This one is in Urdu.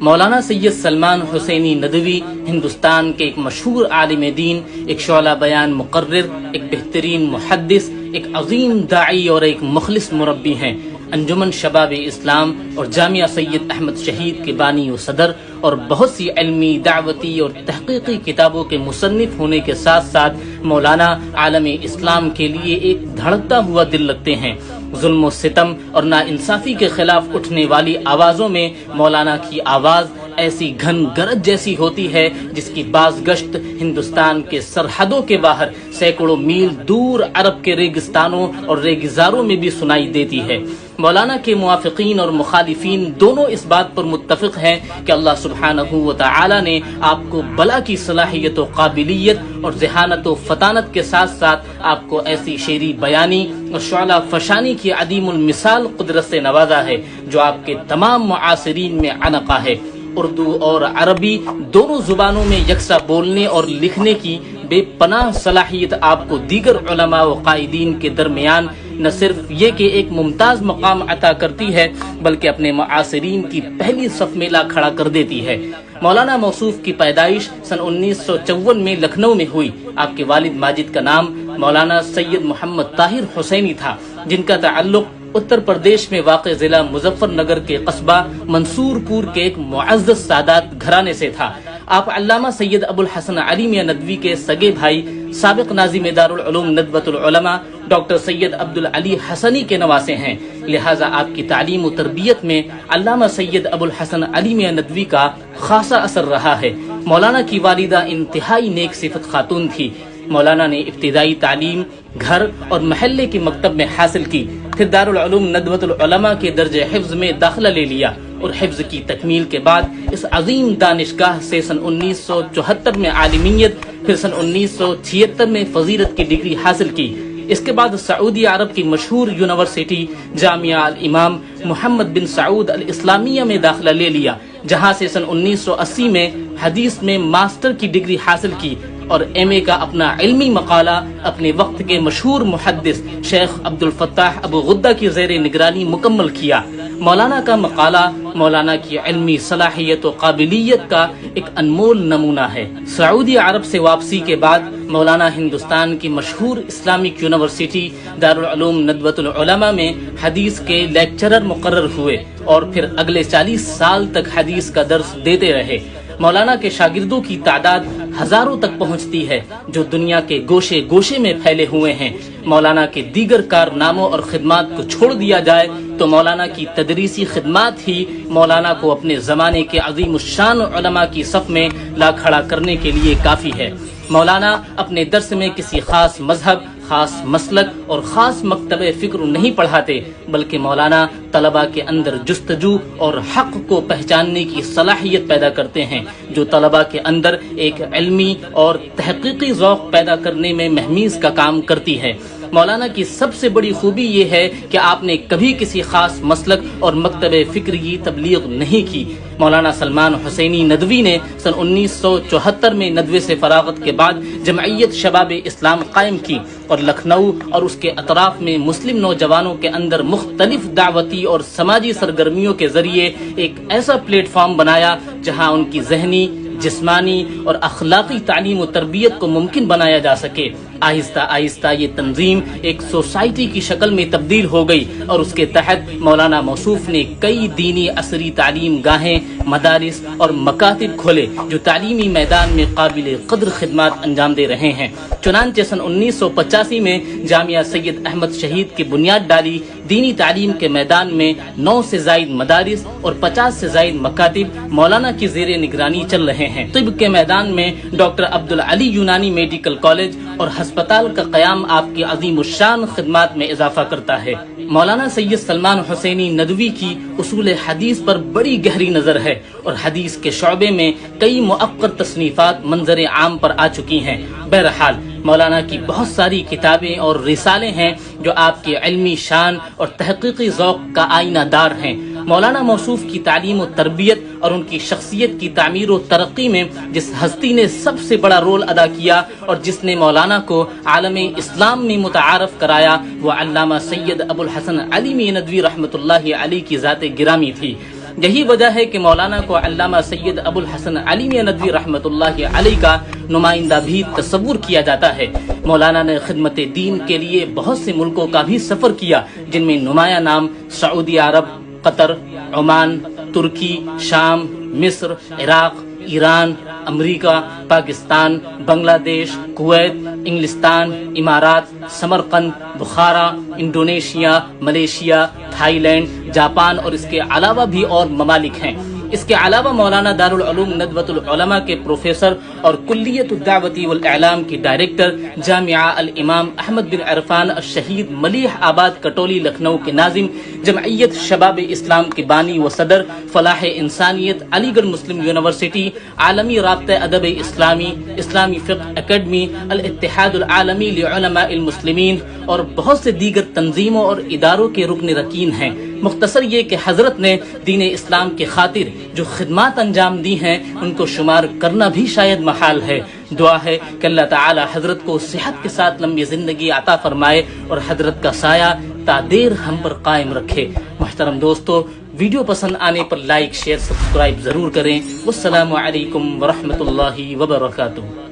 مولانا سید سلمان حسینی ندوی ہندوستان کے ایک مشہور عالم دین، ایک شعلہ بیان مقرر، ایک بہترین محدث، ایک عظیم داعی اور ایک مخلص مربی ہیں۔ انجمن شباب اسلام اور جامعہ سید احمد شہید کے بانی و صدر، اور بہت سی علمی، دعوتی اور تحقیقی کتابوں کے مصنف ہونے کے ساتھ ساتھ مولانا عالم اسلام کے لیے ایک دھڑکتا ہوا دل رکھتے ہیں۔ ظلم و ستم اور ناانصافی کے خلاف اٹھنے والی آوازوں میں مولانا کی آواز ایسی گھن گرج جیسی ہوتی ہے جس کی بازگشت ہندوستان کے سرحدوں کے باہر سینکڑوں میل دور عرب کے ریگستانوں اور ریگزاروں میں بھی سنائی دیتی ہے۔ مولانا کے موافقین اور مخالفین دونوں اس بات پر متفق ہیں کہ اللہ سبحانہ و تعالی نے آپ کو بلا کی صلاحیت و قابلیت اور ذہانت و فطانت کے ساتھ ساتھ آپ کو ایسی شعری بیانی اور شعلہ فشانی کی عدیم المثال قدرت سے نوازا ہے جو آپ کے تمام معاصرین میں عنقا ہے۔ اردو اور عربی دونوں زبانوں میں یکساں بولنے اور لکھنے کی بے پناہ صلاحیت آپ کو دیگر علماء و قائدین کے درمیان نہ صرف یہ کہ ایک ممتاز مقام عطا کرتی ہے بلکہ اپنے معاصرین کی پہلی صف میں لا کھڑا کر دیتی ہے۔ مولانا موصوف کی پیدائش سن 1954 میں لکھنؤ میں ہوئی۔ آپ کے والد ماجد کا نام مولانا سید محمد طاہر حسینی تھا، جن کا تعلق اتر پردیش میں واقع ضلع مظفر نگر کے قصبہ منصور پور کے ایک معزز سادات گھرانے سے تھا۔ آپ علامہ سید ابو الحسن علی میاں ندوی کے سگے بھائی، سابق ناظم دارالعلوم ندوۃ العلماء ڈاکٹر سید عبدالعلی حسنی کے نواسے ہیں، لہٰذا آپ کی تعلیم و تربیت میں علامہ سید ابو الحسن علی میاں ندوی کا خاصا اثر رہا ہے۔ مولانا کی والدہ انتہائی نیک صفت خاتون تھی۔ مولانا نے ابتدائی تعلیم گھر اور محلے کے مکتب میں حاصل کی، پھر دارالعلوم ندوۃ العلماء کے درجہ حفظ میں داخلہ لے لیا اور حفظ کی تکمیل کے بعد اس عظیم دانشگاہ سے سن 1974 میں عالمیت، پھر سن 1976 میں فضیلت کی ڈگری حاصل کی۔ اس کے بعد سعودی عرب کی مشہور یونیورسٹی جامعہ الامام محمد بن سعود الاسلامیہ میں داخلہ لے لیا، جہاں سے سن 1980 میں حدیث میں ماسٹر کی ڈگری حاصل کی اور ایم اے کا اپنا علمی مقالہ اپنے وقت کے مشہور محدث شیخ عبد الفتاح ابو غدہ کی زیر نگرانی مکمل کیا۔ مولانا کا مقالہ مولانا کی علمی صلاحیت و قابلیت کا ایک انمول نمونہ ہے۔ سعودی عرب سے واپسی کے بعد مولانا ہندوستان کی مشہور اسلامک یونیورسٹی دارالعلوم ندوۃ العلماء میں حدیث کے لیکچرر مقرر ہوئے اور پھر اگلے 40 سال تک حدیث کا درس دیتے رہے۔ مولانا کے شاگردوں کی تعداد ہزاروں تک پہنچتی ہے جو دنیا کے گوشے گوشے میں پھیلے ہوئے ہیں۔ مولانا کے دیگر کارناموں اور خدمات کو چھوڑ دیا جائے تو مولانا کی تدریسی خدمات ہی مولانا کو اپنے زمانے کے عظیم الشان علماء کی صف میں لا کھڑا کرنے کے لیے کافی ہے۔ مولانا اپنے درس میں کسی خاص مذہب، خاص مسلک اور خاص مکتب فکر نہیں پڑھاتے، بلکہ مولانا طلباء کے اندر جستجو اور حق کو پہچاننے کی صلاحیت پیدا کرتے ہیں، جو طلباء کے اندر ایک علمی اور تحقیقی ذوق پیدا کرنے میں مہمیز کا کام کرتی ہے۔ مولانا کی سب سے بڑی خوبی یہ ہے کہ آپ نے کبھی کسی خاص مسلک اور مکتب فکر کی تبلیغ نہیں کی۔ مولانا سلمان حسینی ندوی نے سن 1974 میں ندوے سے فراغت کے بعد جمعیت شباب اسلام قائم کی اور لکھنؤ اور اس کے اطراف میں مسلم نوجوانوں کے اندر مختلف دعوتی اور سماجی سرگرمیوں کے ذریعے ایک ایسا پلیٹ فارم بنایا جہاں ان کی ذہنی، جسمانی اور اخلاقی تعلیم و تربیت کو ممکن بنایا جا سکے۔ آہستہ آہستہ یہ تنظیم ایک سوسائٹی کی شکل میں تبدیل ہو گئی اور اس کے تحت مولانا موصوف نے کئی دینی عصری تعلیم گاہیں، مدارس اور مکاتب کھولے جو تعلیمی میدان میں قابل قدر خدمات انجام دے رہے ہیں۔ چنانچہ سن 1985 میں جامعہ سید احمد شہید کی بنیاد ڈالی۔ دینی تعلیم کے میدان میں 9 سے زائد مدارس اور 50 سے زائد مکاتب مولانا کی زیر نگرانی چل رہے ہیں۔ طب کے میدان میں ڈاکٹر عبدالعلی یونانی میڈیکل کالج اور ہسپتال کا قیام آپ کی عظیم الشان خدمات میں اضافہ کرتا ہے۔ مولانا سید سلمان حسینی ندوی کی اصول حدیث پر بڑی گہری نظر ہے اور حدیث کے شعبے میں کئی مؤثر تصنیفات منظر عام پر آ چکی ہیں۔ بہرحال مولانا کی بہت ساری کتابیں اور رسالے ہیں جو آپ کی علمی شان اور تحقیقی ذوق کا آئینہ دار ہیں۔ مولانا موصوف کی تعلیم و تربیت اور ان کی شخصیت کی تعمیر و ترقی میں جس ہستی نے سب سے بڑا رول ادا کیا اور جس نے مولانا کو عالم اسلام میں متعارف کرایا، وہ علامہ سید ابو الحسن علی میاں ندوی رحمۃ اللہ علیہ کی ذات گرامی تھی۔ یہی وجہ ہے کہ مولانا کو علامہ سید ابو الحسن علی میاں ندوی رحمۃ اللہ علیہ کا نمائندہ بھی تصور کیا جاتا ہے۔ مولانا نے خدمت دین کے لیے بہت سے ملکوں کا بھی سفر کیا، جن میں نمایاں نام سعودی عرب، قطر، عمان، ترکی، شام، مصر، عراق، ایران، امریکہ، پاکستان، بنگلہ دیش، کویت، انگلستان، امارات، Samarkand, Bukhara, Indonesia, Malaysia, Thailand, Japan اور اس کے علاوہ بھی اور ممالک ہیں۔ اس کے علاوہ مولانا دارالعلوم ندوۃ العلماء کے پروفیسر اور کلیت الدعوت والاعلام کی ڈائریکٹر، جامعہ الامام احمد بن عرفان الشہید ملیح آباد کٹولی لکھنؤ کے ناظم، جمعیت شباب اسلام کے بانی و صدر، فلاح انسانیت، علی گڑھ مسلم یونیورسٹی، عالمی رابطہ ادب اسلامی، اسلامی فقہ اکیڈمی، الاتحاد العالمی لعلماء المسلمین اور بہت سے دیگر تنظیموں اور اداروں کے رکن رکین ہیں۔ مختصر یہ کہ حضرت نے دین اسلام کی خاطر جو خدمات انجام دی ہیں ان کو شمار کرنا بھی شاید محال ہے۔ دعا ہے کہ اللہ تعالی حضرت کو صحت کے ساتھ لمبی زندگی عطا فرمائے اور حضرت کا سایہ تا دیر ہم پر قائم رکھے۔ محترم دوستو، ویڈیو پسند آنے پر لائک، شیئر، سبسکرائب ضرور کریں۔ والسلام علیکم ورحمۃ اللہ وبرکاتہ۔